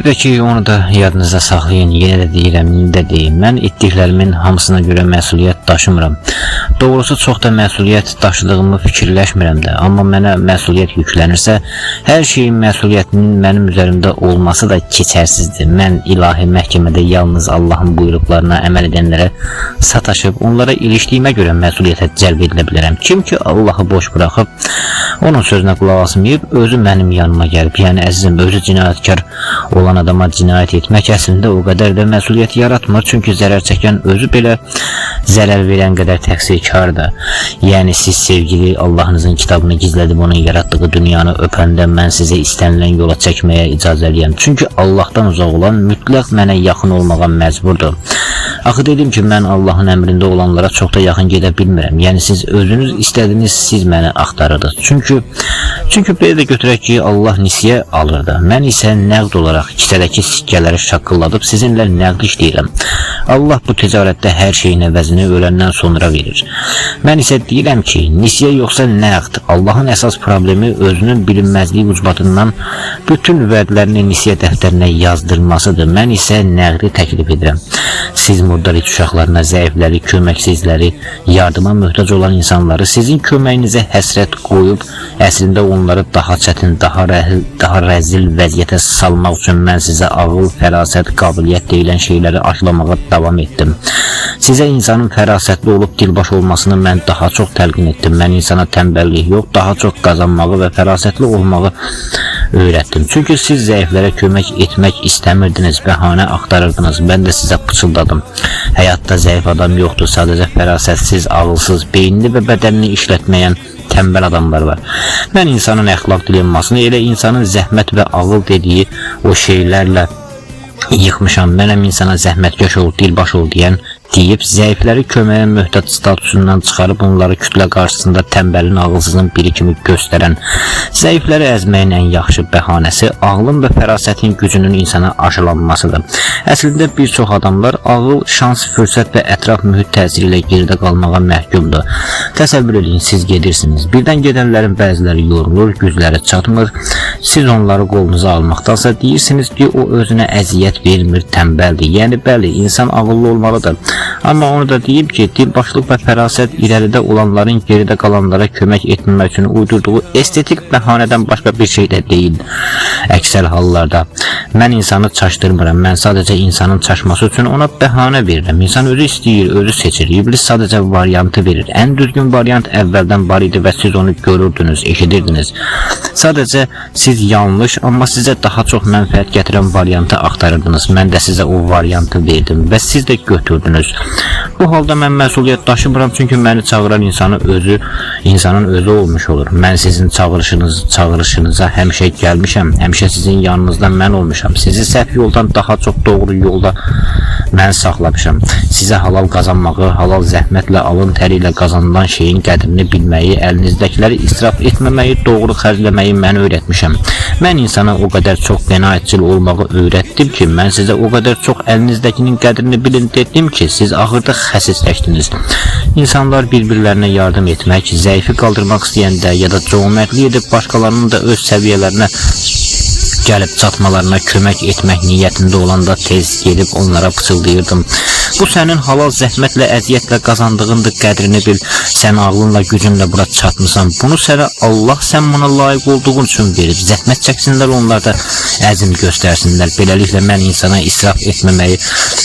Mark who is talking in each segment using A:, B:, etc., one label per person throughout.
A: Bir də ki, onu da yadınızda saxlayın, yenə də deyirəm, indi də deyim. Mən etdiklərimin hamısına görə məsuliyyət daşımıram. Doğrusu çox da məsuliyyət daşıdığımı fikirləşmirəm də. Amma mənə məsuliyyət yüklənirsə, hər şeyin məsuliyyətinin mənim üzərimdə olması da keçərsizdir. Mən ilahi məhkəmədə yalnız Allahın buyruqlarına əməl edənlərə sataşıb, onlara ilişdiyimə görə məsuliyyətə cəlb edilə bilərəm. Kim ki Allahı boş buraxıb, onun sözünə qulaq asmayıb, özü mənim yanıma gəlib. Yəni əzizim, özü cinayətkar olan adama cinayət etmək əslində o qədər də məsuliyyət yaratmır. Çünki zərər çəkən özü belə zərər verən qədər təqsirkardır. Yəni siz sevgili Allahınızın kitabını gizlədib onun yaratdığı dünyanı öpəndə mən sizə istənilən yola çəkməyə icazəliyəm. Çünki Allahdan uzaq olan mütləq mənə yaxın olmağa məcburdur. Axı dedim ki, mən Allahın əmrində olanlara çox da yaxın gedə bilmirəm. Yəni siz özünüz istədiniz, siz məni axtarırdınız. Çünki belə də götürək ki, Allah nisiyə alırdı. Mən isə nəqd olaraq kisədəki sikkələri şaqqılladıb sizinlə nəqd işləyirəm. Allah bu ticarətdə hər şeyin əvəzini öləndən sonra verir. Mən isə deyirəm ki, nisiyə yoxsa nəqd. Allahın əsas problemi özünün bilinməzliyi ucbatından bütün vədlərini nisiyə dəftərinə yazdırmasıdır. Mən isə nəqdi təklif edirəm. Siz murdarit uşaqlarına, zəifləri, köməksizləri, yardıma möhtac olan insanları sizin köməyinizə həsrət qoyub, əslində onları daha çətin, daha rəzil vəziyyətə salmaq üçün mən sizə ağıl, fərasət, qabiliyyət deyilən şeyləri aşılamağa davam etdim. Sizə insanın fərasətli olub dilbaş olmasını mən daha çox təlqin etdim. Mən insana tənbəllik yox, daha çox qazanmağı və fərasətli olmağı öyrətdim. Çünki siz zəiflərə kömək etmək istəmirdiniz, bəhanə axtarırdınız. Mən də sizə pıçıldadım. Həyatda zəif adam yoxdur, sadəcə fərasətsiz, ağılsız, beynini və bədənini işlətməyən tənbəl adamlar var. Mən insanın əxlaq dilemmasını elə insanın zəhmət və ağıl dediyi o şeylərlə yıxmışam. Mənəm insana zəhmətkeş ol, dilbaş ol deyib zəifləri köməyə möhtac statusundan çıxarıb onları kütlə qarşısında tənbəlin, ağılsızın biri kimi göstərən, zəifləri əzməyin ən yaxşı bəhanəsi ağlın və fərasətin gücünün insana aşılanmasıdır. Əslində bir çox adamlar ağıl, şans, fürsət və ətraf mühit təsiri ilə geridə qalmağa məhkumdur. Təsəvvür edin, siz gedirsiniz. Birdən gedənlərin bəziləri yorulur, gücləri çatmır. Siz onları qolunuza almaqdansa deyirsiniz ki, o özünə əziyyət vermir, tənbəldir. Yəni bəli, insan ağıllı olmalıdır. Amma onu da deyib ki, dilbaşlıq və fərasət irəlidə olanların geridə qalanlara kömək etməmək üçün uydurduğu estetik bəhanədən başqa bir şey də deyil. Əksər hallarda mən insanı çaşdırmıram. Mən sadəcə insanın çaşması üçün ona bəhanə verirəm. İnsan özü istəyir, özü seçir. İblis sadəcə variantı verir. Ən düzgün variant əvvəldən var idi və siz onu görürdünüz, eşidirdiniz. Sadəcə siz yanlış, amma sizə daha çox mənfəət gətirən variantı axtarırdınız. Mən də sizə o variantı verdim və siz də götürdünüz. Bu halda mən məsuliyyət daşımıram, çünki məni çağıran insanın özü olmuş olur. Mən sizin çağırışınıza həmişə gəlmişəm, həmişə sizin yanınızda mən olmuşam. Sizi səhv yoldan daha çox doğru yolda mən saxlamışam. Sizə halal qazanmağı, halal zəhmətlə, alın təri ilə qazanılan şeyin qədrini bilməyi, əlinizdəkiləri israf etməməyi, doğru xərcləməyi mən öyrətmişəm. Mən insana o qədər çox qənaətçil olmağı öyrətdim ki, mən sizə o qədər çox əlinizdəkinin qədrini bilin dedim ki, siz axırda xəsisləşdiniz. İnsanlar bir-birlərinə yardım etmək, zəifi qaldırmaq istəyəndə ya da cömertlik edib başqalarının da öz səviyyələrinə gəlib çatmalarına kömək etmək niyyətində olanda tez gelib onlara pıçıldayırdım. Bu sənin halal zəhmətlə, əziyyətlə qazandığındır, qədrini bil. Sən ağlınla, gücünlə bura çatmısan. Bunu sənə Allah sən buna layiq olduğun üçün verib. Zəhmət çəksinlər, onlar da əzm göstərsinlər. Beləliklə mən insana israf etməməyi,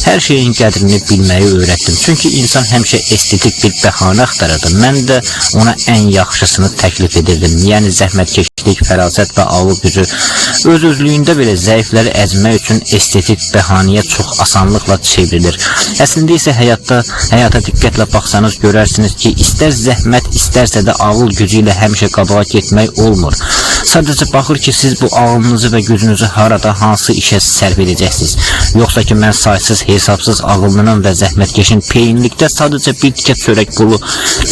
A: hər şeyin qədrini bilməyi öyrətdim. Çünki insan həmişə estetik bir bəhanə axtarırdı. Mən də ona ən yaxşısını təklif edirdim. Yəni zəhmətkeşlik, fərasət və ağıl gücü öz-özlüyündə belə zəifləri əzmək üçün estetik bəhanəyə çox asanlıqla çevrilir. Əslində isə həyata diqqətlə baxsanız görərsiniz ki, istər zəhmət, istərsə də ağıl gücü ilə həmişə qabağa getmək olmur. Sadəcə baxır ki, siz bu ağlınızı və gücünüzü harada, hansı işə sərf edəcəksiniz. Yoxsa ki, mən saysız, hesabsız ağıllının və zəhmətkeşin peyinlikdə sadəcə bir tikə çörək pulu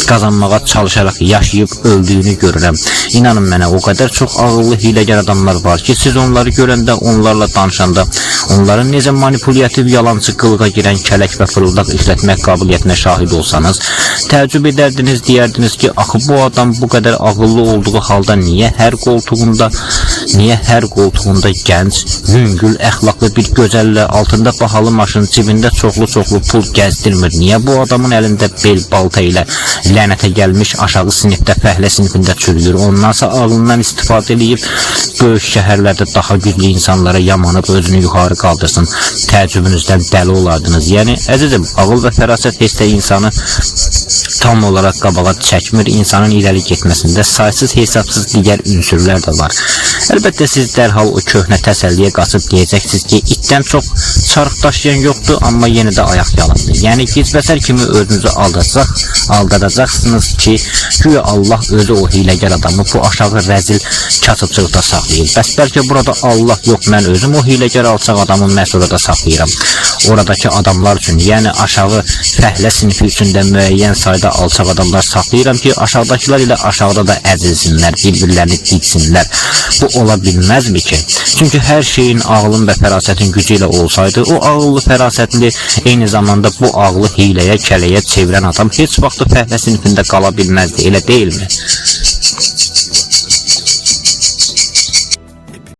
A: qazanmağa çalışaraq yaşayıb öldüyünü görürəm. İnanın mənə, o qədər çox ağıllı, hiləgər adamlar var ki, siz onları görəndə, onlarla danışanda, onların necə manipulyativ, yalancı qılığa girən kələk və fırıldaq işlətmək qabiliyyətinə şahid olsanız, Təəccüb edərdiniz, deyərdiniz ki, axı bu adam bu qədər ağıllı olduğu halda niyə hər qoltuğunda gənc, yüngül, əxlaqlı bir gözəllə, altında bahalı maşın, cibində çoxlu pul gəzdirmir? Niyə bu adamın əlində bel balta ilə lənətə gəlmiş aşağı sinifdə, fəhlə sinifində çürüyür? Ondansa ağlından istifadə edib böyük şəhərlərdə daha güclü insanlara yamanıb özünü yuxarı qaldırsın. Təəccübünüzdən dəli olardınız. Yəni, əzizim, ağıl və fərasət heç də insanı tam olaraq qabağa çəkmir. İnsanın irəli getməsində saysız hesabsız digər ünsürlər də var. Əlbəttə siz dərhal o köhnə təsəlliyə qaçıb deyəcəksiniz ki, itdən çox çarx daşıyan yoxdur, amma yenə də ayaq yalandır. Yəni gizbəsər kimi özünüzü aldadacaqsınız ki, güya Allah özü o hiləgər adamı bu aşağı rəzil kasıbçılıqda saxlayır. Bəs bəlkə burada Allah yox, mən özüm o hiləgər alçaq adamı məhz orada saxlayıram. Oradakı adamlar üçün, yəni aşağı fəhlə sinifi üçün də müəyyən sayda alçaq adamlar saxlayıram ki, aşağıdakılar ilə aşağıda da əzilsinlər, bir-birlərini diksinlər. Bu ola bilməzmi ki? Çünki hər şeyin ağlın və fərasətin gücü ilə olsaydı, o ağıllı, fərasətli, eyni zamanda bu ağlı hiləyə, kələyə çevirən adam heç vaxt fəhlə sinifində qala bilməzdi, elə deyilmi?